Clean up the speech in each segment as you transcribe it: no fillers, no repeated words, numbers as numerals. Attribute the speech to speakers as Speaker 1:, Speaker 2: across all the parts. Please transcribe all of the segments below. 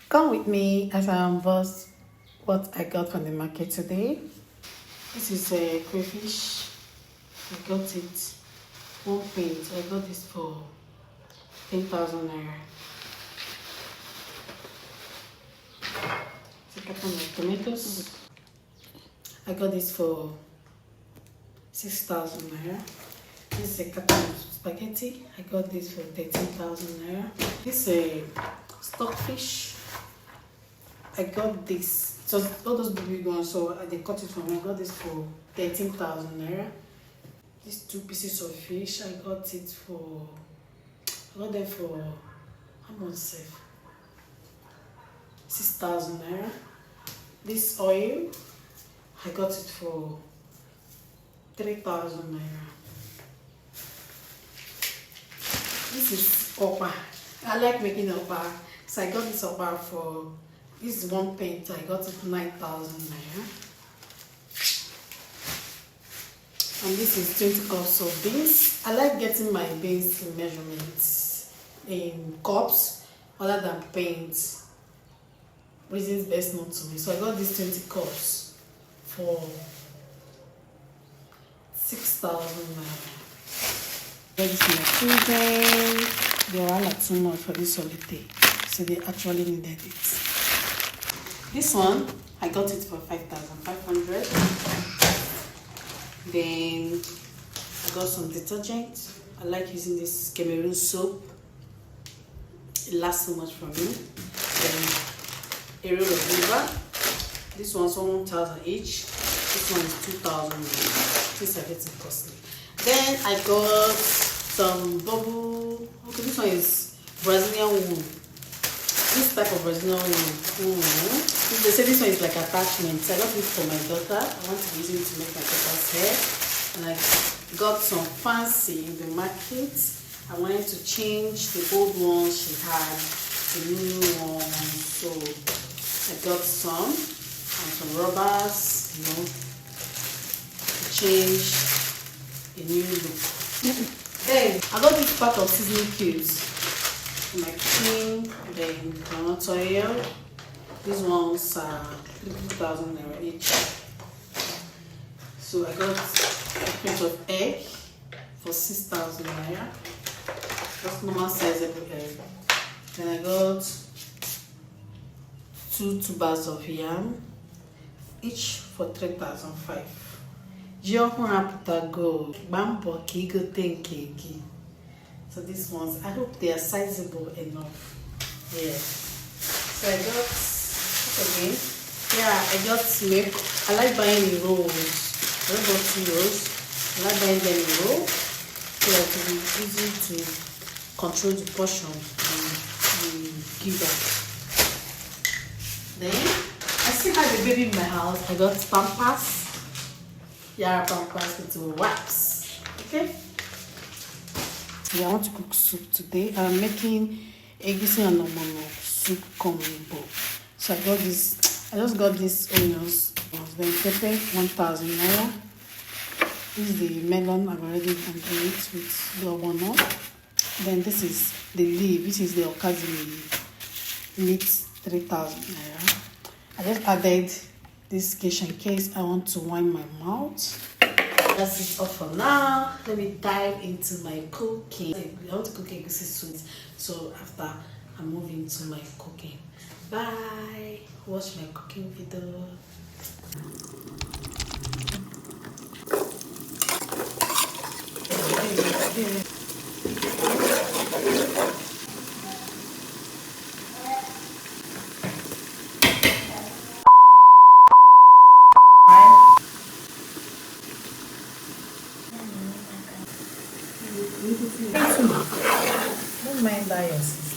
Speaker 1: Come with me as I unbox what I got from the market today. This is a crayfish. I got it one paint. I got this for 10,000 naira. It's a carton of tomatoes. I got this for 6,000 naira. This is a carton of spaghetti. I got this for 13,000 naira. This is a stockfish. I got this. So all those big ones, so they cut it for me. I got this for 13,000 naira. These two pieces of fish, I got them for how much safe? 6,000 naira. This oil, I got it for 3,000 naira. This is okpa. I like making okpa, so I got this okpa for. This is one paint. I got it for 9,000 naira. And this is 20 cups of beans. I like getting my beans in measurements in cups other than paint. Reasons best known to me. So I got these 20 cups for 6,000 naira. This is my children. They were all too much for this holiday, so they actually needed it. This one, I got it for 5,500. Then I got some detergent. I like using this Cameroon soap. It lasts so much for me. Then a roll of liver. This one's 1,000 each. This one is 2,000. These are getting costly. Then I got some bubble. Okay, this one is Brazilian wool. This type of Brazilian wool. They say this one is like attachment. So I got this for my daughter. I want to use it to make my daughter's hair. And I got some fancy in the market. I wanted to change the old ones she had to new ones. So I got some and some rubbers, to change a new look. Then I got this pack of seasoning cubes for my kitchen. Then coconut oil. These ones are 3,000 naira each. So I got a pinch of egg for 6,000 naira. That's normal size egg. Then I got 2 tubers of yam, each for 3,500. So these ones, I hope they are sizable enough. Yeah. So I got again. Yeah, I got milk. I like buying in rolls. I don't want 2 rolls. I like buying them in rolls so that it will be easy to control the portion and give that. Then I still have a baby in my house. I got Pampers. Yeah, Pampers with wipes. Okay. Yeah, I want to cook soup today. I'm making Egusi and Ogbono soup combo. So I got this. I just got these onions. Then pepper, 1,000 naira. This is the melon. I've already done it with the ogbono. Then this is the leaf. This is the okazi meat, 3,000 naira. I just added this case in case I want to wind my mouth. That's it all for now. Let me dive into my cooking. I want to cook egusi soup. So after I move into my cooking. Bye. Watch my cooking video. Don't mind that, your sister.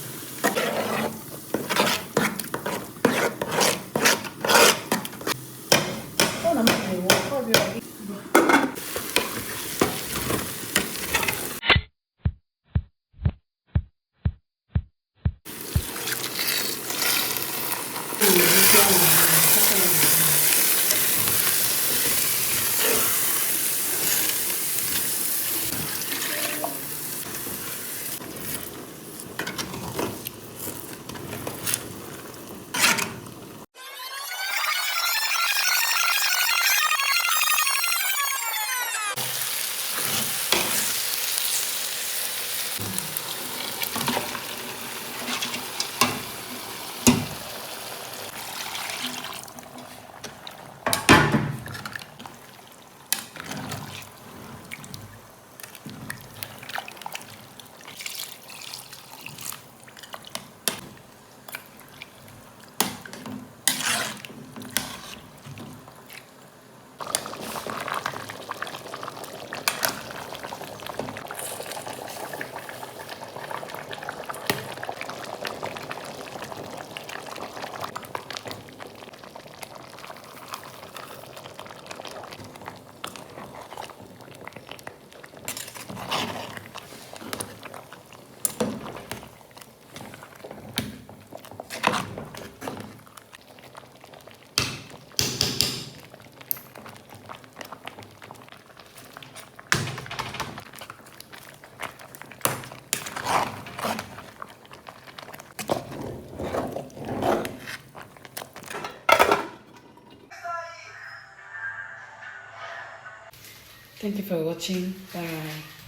Speaker 1: Thank you for watching. Bye.